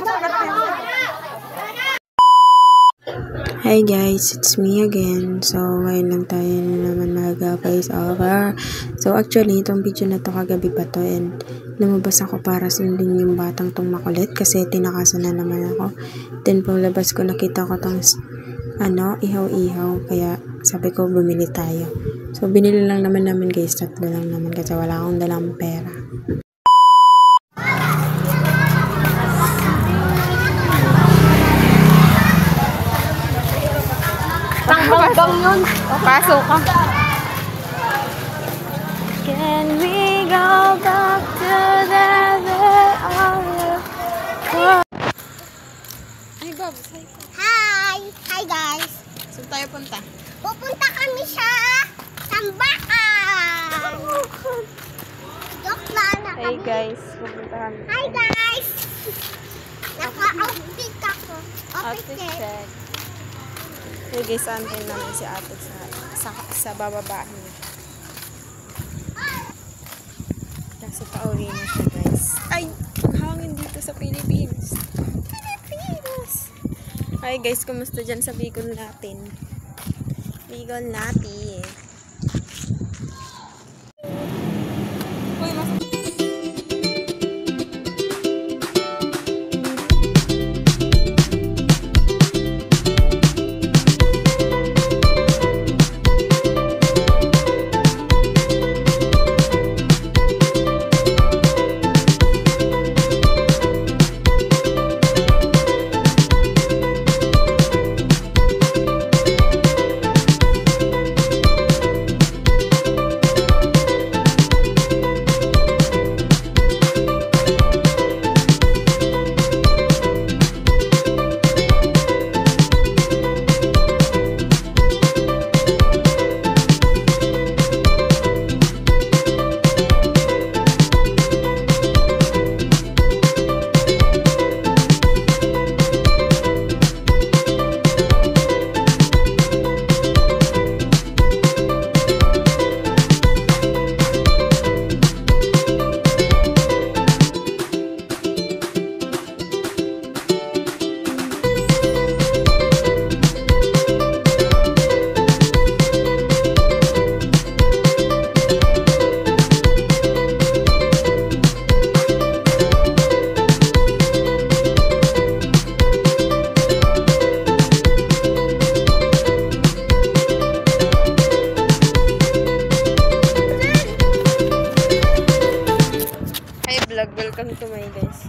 Hi guys, it's me again. So, ngayon lang tayo na naman mag-voice over. So, actually, itong video na to kagabi pa to and lumabas ako para sundin yung batang tong makulit kasi tinakasan na naman ako. Then, paglabas ko nakita ko tong ihaw-ihaw. Kaya, sabi ko, bumili tayo. So, binili lang naman namin guys. 3 lang naman kasi wala akong dalang pera. Bang yun. Pasok ka. Can we go back to the Hi, Bob. Hi! Hi guys! Saan tayo punta? Pupunta kami sa Sambakan! Joke lang na Hey kami. guys, pupunta kami. Hi guys! Naka-outfit ako. Outfit check. Hey guys, antin namin si ate sa bababahan niya. Kasi pauwi na siya guys. Ay! Ang hangin dito sa Pilipinas. Hi guys, kumusta dyan sa Bicol natin? Bicol natin. Uy, welcome to my guys.